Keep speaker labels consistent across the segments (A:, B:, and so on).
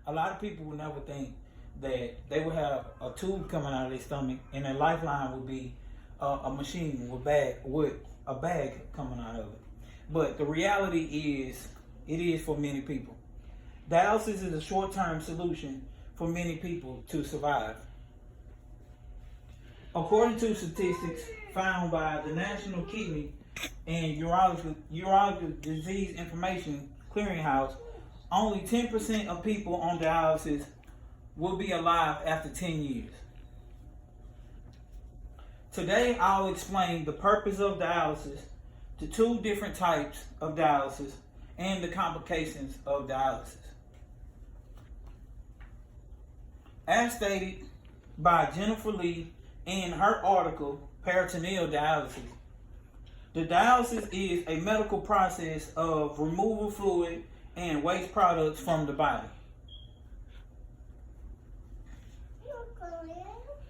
A: A lot of people would never think that they would have a tube coming out of their stomach and their lifeline would be a machine with a bag coming out of it. But the reality is, it is for many people. Dialysis is a short-term solution for many people to survive. According to statistics found by the National Kidney and Urological Disease Information Clearinghouse, only 10% of people on dialysis will be alive after 10 years. Today, I'll explain the purpose of dialysis, the two different types of dialysis, and the complications of dialysis. As stated by Jennifer Lee in her article, Peritoneal Dialysis, the dialysis is a medical process of removal fluid and waste products from the body.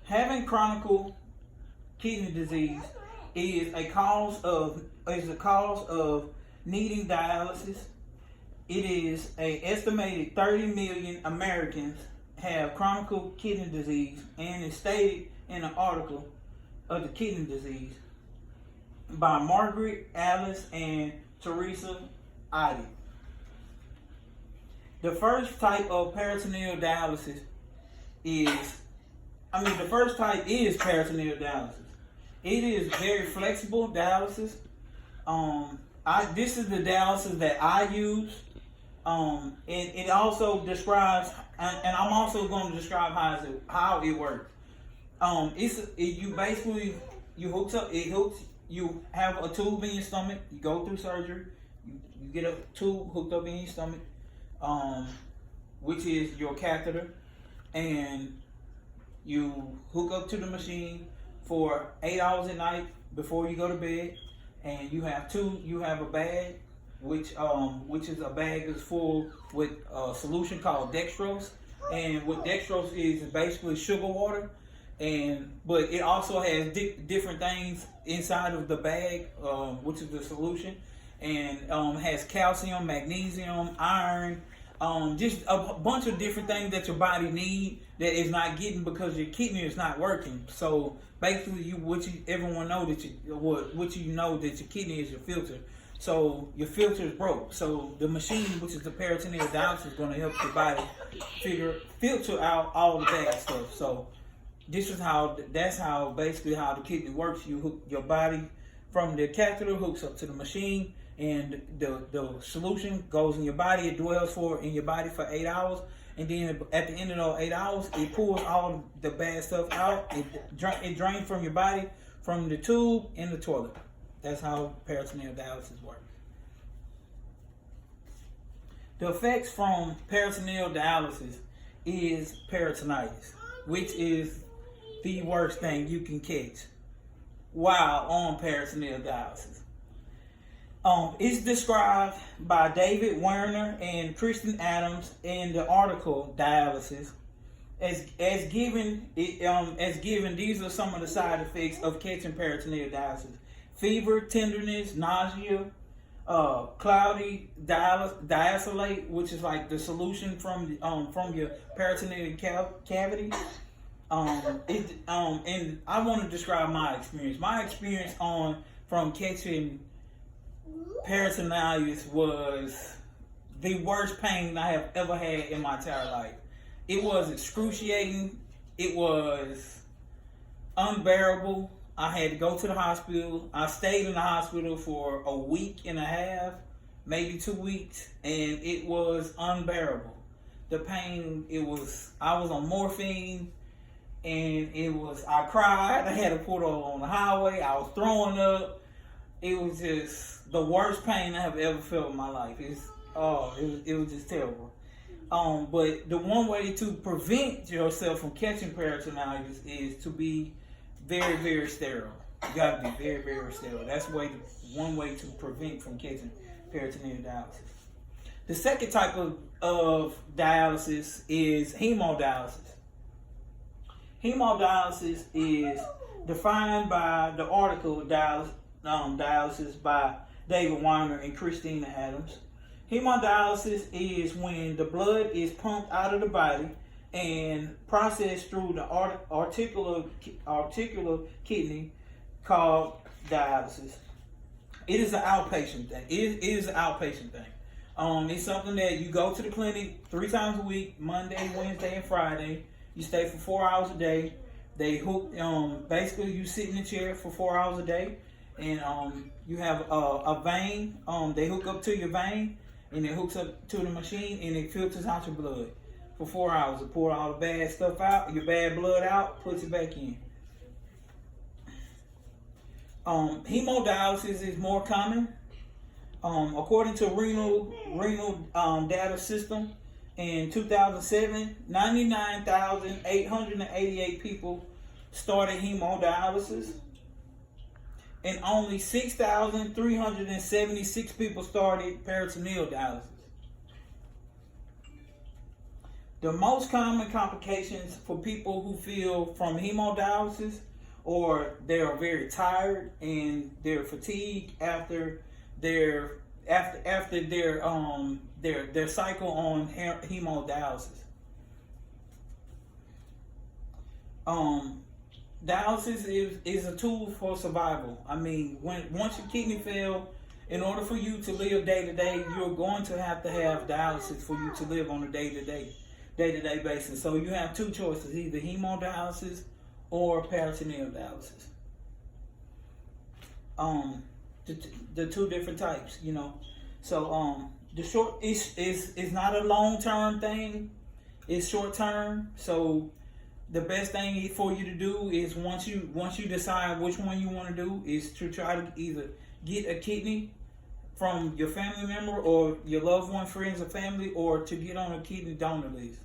A: Having chronic kidney disease is a cause of needing dialysis. It is an estimated 30 million Americans have chronic kidney disease, and is stated in an article of the kidney disease by Margaret Alice and Teresa Ide. The first type of peritoneal dialysis is peritoneal dialysis. It is very flexible dialysis. This is the dialysis that I use. And it also describes, and I'm also going to describe how it works. You have a tube in your stomach. You go through surgery. You get a tube hooked up in your stomach, which is your catheter, and you hook up to the machine for 8 hours a night before you go to bed. And you have a bag, which is a bag that's full with a solution called dextrose. And what dextrose is basically sugar water, but it also has different things inside of the bag, which is the solution, and has calcium, magnesium, iron, just a bunch of different things that your body needs that is not getting because your kidney is not working. So basically, everyone know that that your kidney is your filter. So your filter is broke. So the machine, which is the peritoneal dialysis, is going to help your body filter out all the bad stuff. So that's how the kidney works. You hook your body from the catheter, hooks up to the machine, and the solution goes in your body. It dwells in your body for 8 hours, and then at the end of those 8 hours, it pulls all the bad stuff out. It drains from your body, from the tube in the toilet. That's how peritoneal dialysis works. The effects from peritoneal dialysis is peritonitis, which is the worst thing you can catch while on peritoneal dialysis. It's described by David Werner and Kristen Adams in the article Dialysis as given. These are some of the side effects of catching peritoneal dialysis: fever, tenderness, nausea, cloudy dialysate, which is like the solution from your peritoneal cavity. And I want to describe my experience. My experience from catching peritonitis was the worst pain I have ever had in my entire life. It was excruciating. It was unbearable. I had to go to the hospital. I stayed in the hospital for a week and a half, maybe 2 weeks, and it was unbearable. The pain, I was on morphine, and I cried. I had to put on the highway. I was throwing up. It was just the worst pain I have ever felt in my life. It was just terrible. But the one way to prevent yourself from catching peritonitis is to be very, very sterile. You gotta be very, very sterile. That's one way to prevent from catching peritoneal dialysis. The second type of dialysis is hemodialysis. Hemodialysis is defined by the article Dialysis by David Weiner and Christina Adams. Hemodialysis is when the blood is pumped out of the body and processed through the articular kidney called dialysis. It is an outpatient thing. It is an outpatient thing. It's something that you go to the clinic 3 times a week, Monday, Wednesday, and Friday. You stay for 4 hours a day. They hook, basically you sit in the chair for 4 hours a day, and you have a vein. They hook up to your vein, and it hooks up to the machine, and it filters out your blood for 4 hours. It pour all the bad stuff out, your bad blood out, puts it back in. Hemodialysis is more common. According to renal data system, in 2007, 99,888 people started hemodialysis, and only 6,376 people started peritoneal dialysis. The most common complications for people who feel from hemodialysis, or they are very tired and they're fatigued after their cycle on hemodialysis. Dialysis is a tool for survival. I mean, once your kidney fail, in order for you to live day to day, you're going to have dialysis for you to live on a day to day basis. So you have 2 choices: either hemodialysis or peritoneal dialysis. The 2 different types, you know. So the short is not a long-term thing. It's short-term. So the best thing for you to do is once you decide which one you want to do, is to try to either get a kidney from your family member or your loved one, friends or family, or to get on a kidney donor list.